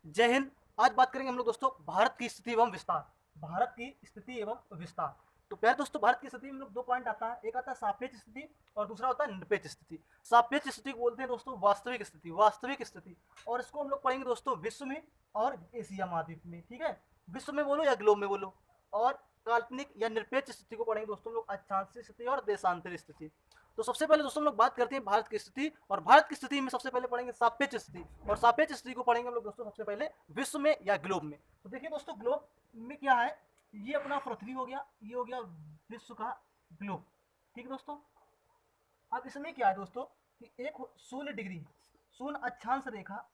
जय हिंद। आज बात करेंगे हम लोग दोस्तों भारत की स्थिति एवं विस्तार। भारत की स्थिति एवं विस्तार। तो प्यारे दोस्तों, भारत की स्थिति में हम लोग दो पॉइंट आता है, एक आता है सापेक्ष स्थिति और दूसरा होता है निरपेक्ष स्थिति। सापेक्ष स्थिति को बोलते हैं दोस्तों वास्तविक स्थिति, वास्तविक स्थिति। और इसको हम लोग पढ़ेंगे दोस्तों विश्व में और एशिया महाद्वीप में। ठीक है, विश्व में बोलो या ग्लोब में बोलो। और काल्पनिक या निरपेक्ष स्थिति को पढ़ेंगे दोस्तों हम लोग अक्षांशीय स्थिति और देशांतरी स्थिति। तो सबसे पहले दोस्तों हम लोग बात करते हैं भारत की स्थिति, और भारत की स्थिति में सबसे पहले पढ़ेंगे सापेक्ष स्थिति, और सापेक्ष स्थिति को पढ़ेंगे हम लोग दोस्तों सबसे पहले विश्व में या ग्लोब में। तो देखिए दोस्तों, ग्लोब में क्या है, ये अपना पृथ्वी हो गया, ये हो गया विश्व का ग्लोब। ठीक है दोस्तों, अब इसमें क्या है दोस्तों कि एक शून्य डिग्री, शून्य अक्षांश रेखा,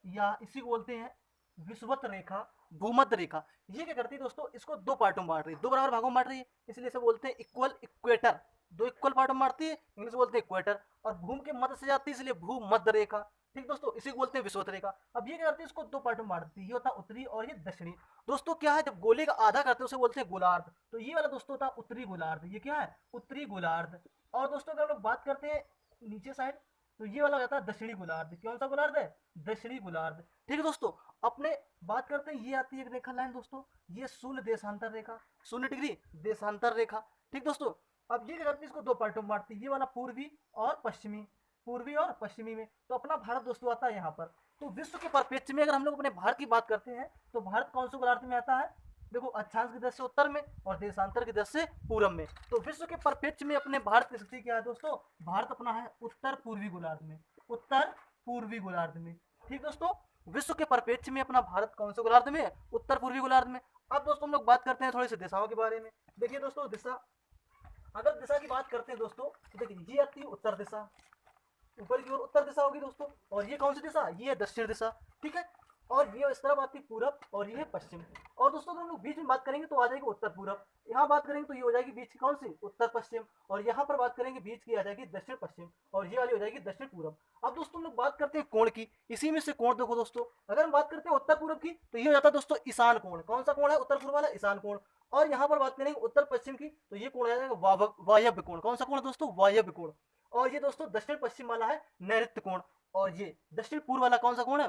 या इसी को बोलते हैं विषुवत रेखा, भूमध्य रेखा। ये क्या करती है दोस्तों, इसको दो पार्टों में बांट रही है, दो बराबर भागों में बांट रही है, इसलिए इसे बोलते हैं इक्वल इक्वेटर। दो इक्वल पार्टों में बांटती है, इंग्लिश बोलते हैं इक्वेटर। और भूम के मध्य से जाती है, इसलिए भूमध्य रेखा। ठीक दोस्तों, इसी को बोलते हैं विषुवत रेखा। अब ये क्या करती है, इसको दो पार्टों में बांटती है, ये होता है उत्तरी और ये दक्षिणी। दोस्तों क्या है, जब गोले का आधा करते हैं उसे बोलते हैं गोलार्ध। तो ये वाला दोस्तों होता है उत्तरी गोलार्ध, ये क्या है, उत्तरी गोलार्ध। और दोस्तों अगर हम लोग बात करते हैं नीचे साइड, तो ये वाला हो जाता है दक्षिणी गोलार्ध। कौन सा गोलार्ध है, दक्षिणी गोलार्ध। ठीक है दोस्तों, अपने बात करते हैं, ये आती है एक रेखा लाइन दोस्तों, ये शून्य देशांतर रेखा, शून्य डिग्री देशांतर रेखा। ठीक दोस्तों, अब ये क्या करती है, इसको दो पार्टों में बांटती है, ये वाला पूर्वी और पश्चिमी, पूर्वी और पश्चिमी में। तो अपना भारत दोस्तों आता है यहाँ पर। तो विश्व के परिप्रेक्ष्य में अगर हम लोग अपने भारत की बात करते हैं, तो भारत कौन से गोलार्ध में आता है, देखो अक्षांश की दृष्टि से उत्तर में और देशांतर की दृष्टि से पूरब में। तो विश्व के परिप्रेक्ष्य में अपने भारत की स्थिति क्या है दोस्तों, भारत अपना है उत्तर पूर्वी गोलार्ध में, उत्तर पूर्वी गोलार्ध में। ठीक दोस्तों, विश्व के परिप्रेक्ष्य में अपना भारत कौन से गोलार्ध में, उत्तर पूर्वी गोलार्ध में। अब दोस्तों हम लोग बात करते हैं थोड़ी सी दिशाओं के बारे में। देखिए दोस्तों, दिशा, अगर दिशा की बात करते हैं दोस्तों, तो देखिए ये आती है उत्तर दिशा, ऊपर की ओर उत्तर दिशा होगी दोस्तों। और ये कौन सी दिशा, ये है दक्षिण दिशा। ठीक है, और ये इस तरफ आती है पूरब, और ये है पश्चिम। और दोस्तों अगर हम लोग बीच में बात करेंगे तो आ जाएगी उत्तर पूरब, यहाँ बात करेंगे तो ये हो जाएगी बीच की कौन सी, उत्तर पश्चिम। और यहाँ पर बात करेंगे बीच की आ जाएगी दक्षिण पश्चिम, और ये वाली हो जाएगी दक्षिण पूरब। अब दोस्तों हम लोग बात करते हैं कोण की, इसी में से कोण देखो दोस्तों, अगर हम बात करते हैं उत्तर पूरब की, तो ये हो जाता है दोस्तों ईशान कोण। कौन सा कोण है, उत्तर पूर्व वाला ईशान कोण। और यहाँ पर बात करेंगे उत्तर पश्चिम की, तो ये कोण आ जाएगा वायव्य कोण। कौन सा कोण दोस्तों, वायव्य कोण। और ये दोस्तों दक्षिण पश्चिम वाला है नैऋत्य कोण, और ये दक्षिण पूर्व वाला कौन सा कोण है,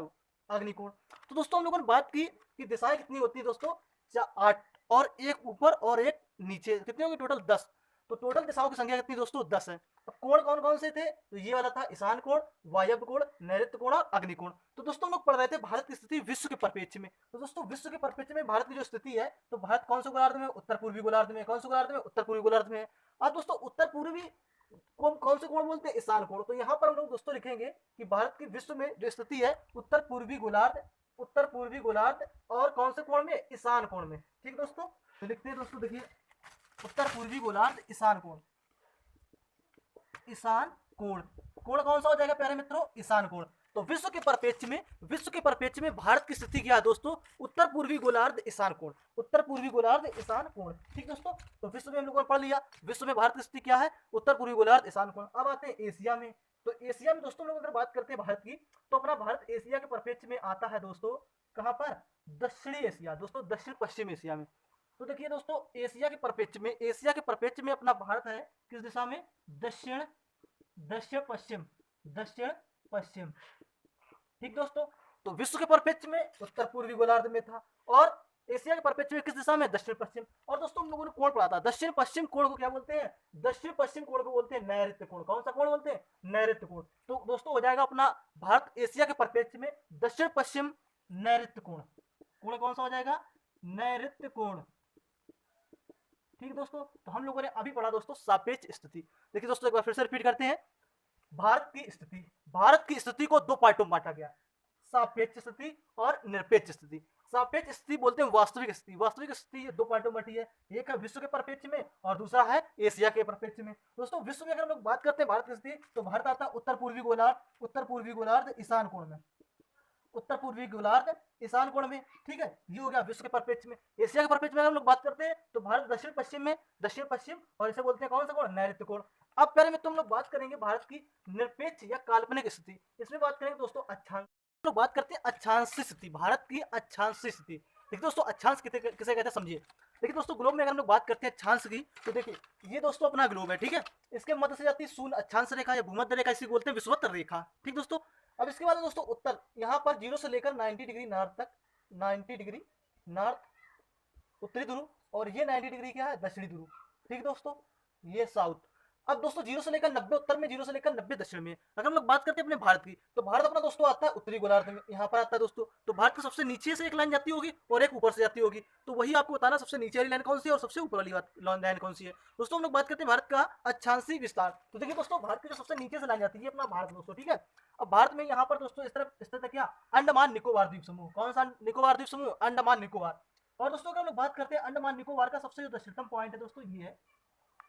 अग्निकोण। तो दोस्तों हम लोगों ने बात की कि दिशाएं कितनी होती है दोस्तों, 8, और एक ऊपर और एक नीचे, कितनी होगी टोटल 10। तो टोटल दिशाओं की संख्या कितनी दोस्तों, 10 है। अब कोण कौन कौन से थे, तो ये वाला था ईशान कोण, वायव्य कोण, नैऋत्य कोण और अग्निकोण। तो दोस्तों हम लोग पढ़ रहे थे भारत की स्थिति विश्व के परिप्रेक्ष्य में। तो दोस्तों विश्व के परिप्रेक्ष्य में भारत की जो स्थिति है, तो भारत कौन से गोलार्ध में, उत्तर पूर्वी गोलार्ध में। कौन से गोलार्ध में, उत्तर पूर्वी गोलार्ध में। अब दोस्तों उत्तर पूर्वी कौन से कोण बोलते हैं, ईशान कोण। तो यहाँ पर हम लोग दोस्तों लिखेंगे कि भारत की विश्व में जो स्थिति है, उत्तर पूर्वी गोलार्ध, उत्तर पूर्वी गोलार्ध, और कौन से कोण में, ईशान कोण में। ठीक दोस्तों, तो लिखते हैं दोस्तों, देखिए उत्तर पूर्वी गोलार्ध, ईशान कोण, ईशान कोण। कोण कौन सा हो जाएगा प्यारे मित्रों, ईशान कोण। तो विश्व के परिप्रेक्ष्य में, विश्व के परिप्रेक्ष्य में भारत की स्थिति क्या है दोस्तों, उत्तर पूर्वी गोलार्ध, ईशान कोण, उत्तर पूर्वी गोलार्ध, ईशान कोण। ठीक दोस्तों, तो विश्व में हम लोगों ने पढ़ लिया विश्व में भारत की स्थिति क्या है, उत्तर पूर्वी गोलार्ध, ईशान कोण। अब आते हैं एशिया में। तो एशिया में दोस्तों हम लोग अगर बात करते हैं भारत की, तो अपना भारत एशिया के परिप्रेक्ष्य में आता है दोस्तों, कहां पर, दक्षिणी एशिया दोस्तों, दक्षिण पश्चिम एशिया में। तो देखिए दोस्तों, एशिया के परिप्रेक्ष्य में, एशिया के परिप्रेक्ष्य में अपना भारत है किस दिशा में, दक्षिण, दक्षिण पश्चिम, दक्षिण पश्चिम। ठीक दोस्तों, तो विश्व के परिप्रेक्ष्य में उत्तर पूर्वी गोलार्ध में था, और एशिया के परिप्रेक्ष्य में किस दिशा में, दक्षिण पश्चिम। और दोस्तों हम लोगों ने कोण पढ़ा था, दक्षिण पश्चिम कोण को क्या बोलते हैं, दक्षिण पश्चिम कोण को बोलते हैं नैऋत्य कोण। कौन सा कोण बोलते हैं, नैऋत्य कोण। तो दोस्तों हो जाएगा अपना भारत एशिया के परिप्रेक्ष्य में दक्षिण पश्चिम नैऋत्य कोण। कोण कौन सा हो जाएगा, नैऋत्य कोण। ठीक दोस्तों, तो हम लोगों ने अभी पढ़ा दोस्तों सापेक्ष स्थिति। देखिए दोस्तों एक बार फिर से रिपीट करते हैं, भारत की स्थिति, भारत की स्थिति को दो पार्टों में बांटा गया, सापेक्ष स्थिति और निरपेक्ष स्थिति। सापेक्ष स्थिति बोलते हैं वास्तविक स्थिति, वास्तविक स्थिति ये दो पार्टों में बटी है, एक है विश्व के परिप्रेक्ष्य में और दूसरा है एशिया के परिप्रेक्ष्य में। दोस्तों विश्व में अगर हम लोग बात करते हैं भारत की स्थिति, तो भारत आता है उत्तर पूर्वी गोलार्ध, उत्तर पूर्वी गोलार्ध, ईशान कोण में, उत्तर पूर्वी गोलार्ध, ईशान कोण में। ठीक है, ये हो गया विश्व के परिप्रेक्ष्य में। एशिया के परिप्रेक्ष्य में हम लोग बात करते हैं, तो भारत दक्षिण पश्चिम में, दक्षिण पश्चिम, और इसे बोलते हैं कौन सा कोण, नैऋत्य कोण। अब प्यारे में तुम लोग बात करेंगे भारत की निरपेक्ष या काल्पनिक स्थिति, इसमें बात करेंगे दोस्तों अक्षांश। लोग बात करते हैं अक्षांशीय स्थिति, भारत की अक्षांशीय स्थिति। देखिए दोस्तों अक्षांश किसे कहते हैं समझिए। देखिए दोस्तों ग्लोब में अगर हम लोग बात करते हैं अक्षांश की, तो देखिए ये दोस्तों अपना ग्लोब है। ठीक है, इसके मध्य से जाती है शून्य अक्षांश रेखा या भूमध्य रेखा, इसी बोलते हैं विषुवत रेखा। ठीक दोस्तों, अब इसके बाद दोस्तों उत्तर, यहाँ पर 0 से लेकर 90 डिग्री नॉर्थ तक, 90 डिग्री नॉर्थ उत्तरी ध्रुव, और ये 90 डिग्री क्या है, दक्षिणी ध्रुव। ठीक दोस्तों, ये साउथ। अब दोस्तों 0 से लेकर 90 उत्तर में, 0 से लेकर 90 दक्षिण में। अगर हम लोग बात करते हैं अपने भारत की, तो भारत अपना दोस्तों आता है उत्तरी गोलार्ध में, यहाँ पर आता है दोस्तों। तो भारत के सबसे नीचे से एक लाइन जाती होगी और एक ऊपर से जाती होगी, तो वही आपको बताना सबसे नीचे वाली लाइन कौन सी है और सबसे ऊपर वाली लाइन कौन सी है। दोस्तों हम लोग बात करते हैं भारत का अक्षांशीय विस्तार। तो देखिए दोस्तों, भारत की जो सबसे नीचे से लाइन जाती है अपना भारत दोस्तों, ठीक है। अब भारत में यहाँ पर दोस्तों इस तरफ स्थित है क्या, अंडमान निकोबार द्वीप समूह। कौन सा निकोबार द्वीप समूह, अंडमान निकोबार। और दोस्तों अगर हम लोग बात करते हैं अंडमान निकोबार का सबसे जो दक्षिणतम पॉइंट है दोस्तों ये है,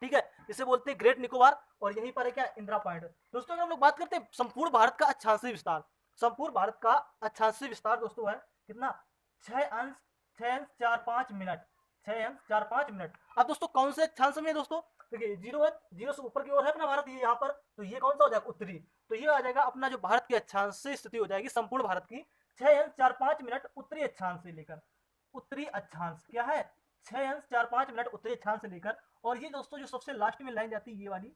ठीक है, इसे बोलते हैं ग्रेट निकोबार, और यहीं पर है क्या, इंदिरा पॉइंट। दोस्तों अगर हम लोग बात करते हैं संपूर्ण भारत का अक्षांशीय विस्तार, संपूर्ण भारत का अक्षांशीय विस्तार दोस्तों है कितना, 6 अंश 4-5 मिनट, 6 अंश 4-5 मिनट। अब दोस्तों कौन से अक्षांश में दोस्तों, देखिए 0 है, 0 से ऊपर की ओर है अपना भारत, ये यहाँ पर, तो ये कौन सा हो जाएगा, उत्तरी। तो ये आ जाएगा अपना जो भारत की अक्षांशीय स्थिति हो जाएगी संपूर्ण भारत की 6 अंश 4-5 मिनट उत्तरी अक्षांश से लेकर, उत्तरी अक्षांश क्या है, 6 अंश 4-5 मिनट उत्तरी अक्षांश से लेकर। और ये दोस्तों जो सबसे लास्ट में लाइन जाती है ये वाली,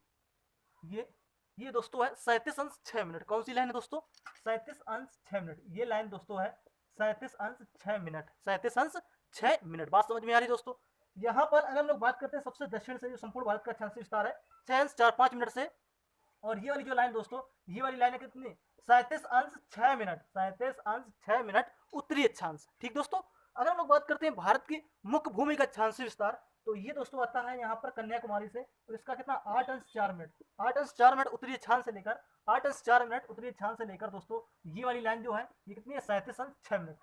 ये दोस्तों है 37 अंश 6 मिनट। कौन सी लाइन है दोस्तों, 37 अंश 6 मिनट। ये लाइन दोस्तों है 37 अंश 6 मिनट, 37 अंश 6 मिनट। बात समझ में आ रही दोस्तों। यहाँ पर अगर हम लोग बात करते हैं सबसे दक्षिण से जो संपूर्ण भारत का अक्षांशीय विस्तार है 6 अंश 4-5 मिनट से, और ये वाली जो लाइन दोस्तों, ये वाली लाइन है कितनी, 37 अंश 6 मिनट, 37 अंश 6 मिनट उत्तरी अक्षांश। ठीक दोस्तों, अगर हम लोग बात करते हैं भारत की मुख्य भूमि का अक्षांशीय विस्तार, तो ये दोस्तों आता है यहाँ पर कन्याकुमारी से, तो इसका कितना 8 अंश 4 मिनट, 8 अंश 4 मिनट उत्तरी अक्षांश से लेकर, 8 अंश 4 मिनट उत्तरी अक्षांश से लेकर दोस्तों ये वाली लाइन जो है ये कितनी है, 37 अंश 6 मिनट,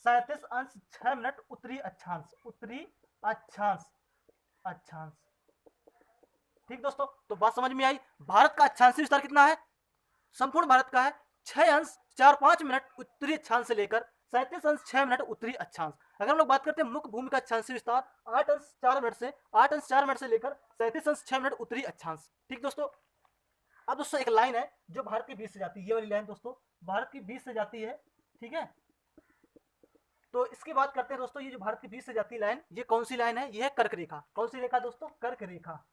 37 अंश 6 मिनट उत्तरी अक्षांश, उत्तरी अक्षांश, अक्षांश। ठीक दोस्तों, तो बात समझ में आई। भारत का अक्षांशीय विस्तार कितना है, संपूर्ण भारत का है 6 अंश 4-5 मिनट उत्तरी अक्षांश से लेकर 37 अंश 6 मिनट उत्तरी अक्षांश। अगर हम लोग बात करते हैं मुख्य भूमि का अक्षांशीय विस्तार 8 अंश 4 मिनट से लेकर 37 अंश 6 मिनट उत्तरी अक्षांश। ठीक दोस्तों, अब दोस्तों एक लाइन है जो भारत के बीच से जाती है, ये वाली लाइन दोस्तों भारत के बीच से जाती है, ठीक है। तो इसकी बात करते हैं दोस्तों, ये जो भारत के बीच से जाती है लाइन, ये कौन सी लाइन है, ये है कर्क रेखा। कौन सी रेखा दोस्तों, कर्क रेखा।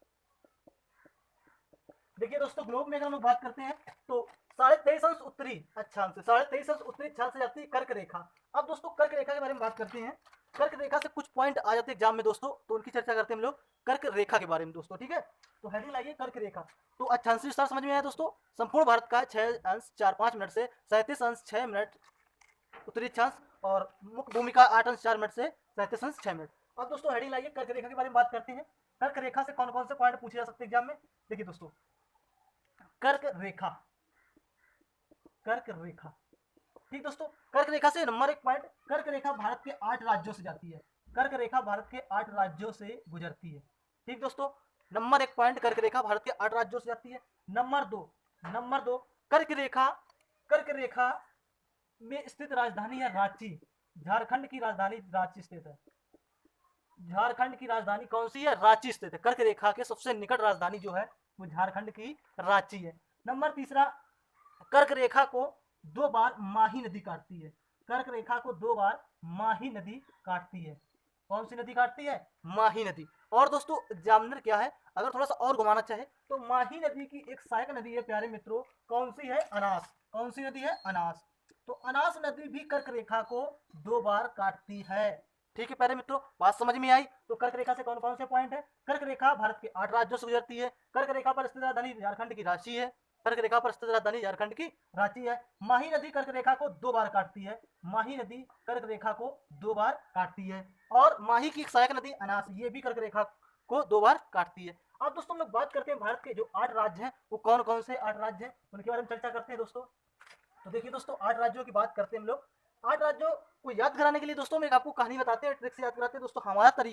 देखिए दोस्तों ग्लोब में अगर हम लोग बात करते हैं तो 23.5 अंश उत्तरी अक्षांश से, 23.5 अंश उत्तरी अक्षांश से जाती है कर्क रेखा। अब दोस्तों कर्क रेखा के बारे में बात करते हैं, कर्क रेखा से कुछ पॉइंट आ जाते हैं एग्जाम में दोस्तों, तो उनकी चर्चा करते हैं हम लोग कर्क रेखा के बारे में दोस्तों, ठीक है। तो हेडिंग लाइए कर्क रेखा। तो अक्षांशीय विस्तार समझ में आया दोस्तों, संपूर्ण भारत का 6 अंश 4-5 मिनट से 37 अंश 6 मिनट उत्तरी अक्षांश, और मुख्य भूमि का 8 अंश 4 मिनट से 37 अंश 6 मिनट। अब दोस्तों हेडिंग लाइए कर्क रेखा के बारे में बात करते हैं। कर्क रेखा से कौन कौन से पॉइंट पूछे जा सकते हैं एग्जाम में। देखिए दोस्तों कर्क रेखा, कर्क रेखा, ठीक दोस्तों, कर्क रेखा से नंबर 1 पॉइंट, कर्क रेखा भारत के 8 राज्यों से जाती है, कर्क रेखा भारत के 8 राज्यों से गुजरती है। ठीक दोस्तों, नंबर 1 पॉइंट कर्क रेखा भारत के 8 राज्यों से जाती है। नंबर 2 कर्क रेखा में स्थित राजधानी है रांची, झारखंड की राजधानी रांची स्थित है, झारखंड की राजधानी कौन सी है, रांची स्थित है। कर्क रेखा के सबसे निकट राजधानी जो है वो झारखंड की रांची है। नंबर 3 कर्क रेखा को 2 बार माही नदी काटती है, कर्क रेखा को 2 बार माही नदी काटती है। कौन सी नदी काटती है, माही नदी। और दोस्तों एग्जामिनर क्या है, अगर थोड़ा सा और घुमाना चाहे तो माही नदी की एक सहायक नदी है प्यारे मित्रों, कौन सी है, अनास। कौन सी नदी है, अनास। तो अनास नदी भी कर्क रेखा को 2 बार काटती है। ठीक है प्यारे मित्रों, बात समझ में आई। तो कर्क रेखा से कौन कौन से पॉइंट है, कर्क रेखा भारत के 8 राज्यों से गुजरती है, कर्क रेखा पर स्थित राजधानी झारखंड की रांची है, कर्क रेखा पर स्थित राजधानी झारखंड की रांची है। माही नदी कर्क रेखा को 2 बार काटती है, माही नदी कर्क रेखा को 2 बार काटती है। और माही की सहायक नदी अनास, ये भी कर्क रेखा को 2 बार काटती है। अब दोस्तों हम लोग बात करते हैं भारत के जो 8 राज्य हैं वो कौन कौन से 8 राज्य हैं, उनके बारे में चर्चा करते हैं दोस्तों। तो देखिए दोस्तों 8 राज्यों की बात करते हैं हम लोग। 8 राज्यों को याद कराने के लिए दोस्तों मैं आपको कहानी बताते हैं, ट्रिक से याद कराते हैं दोस्तों। हमारा तरीका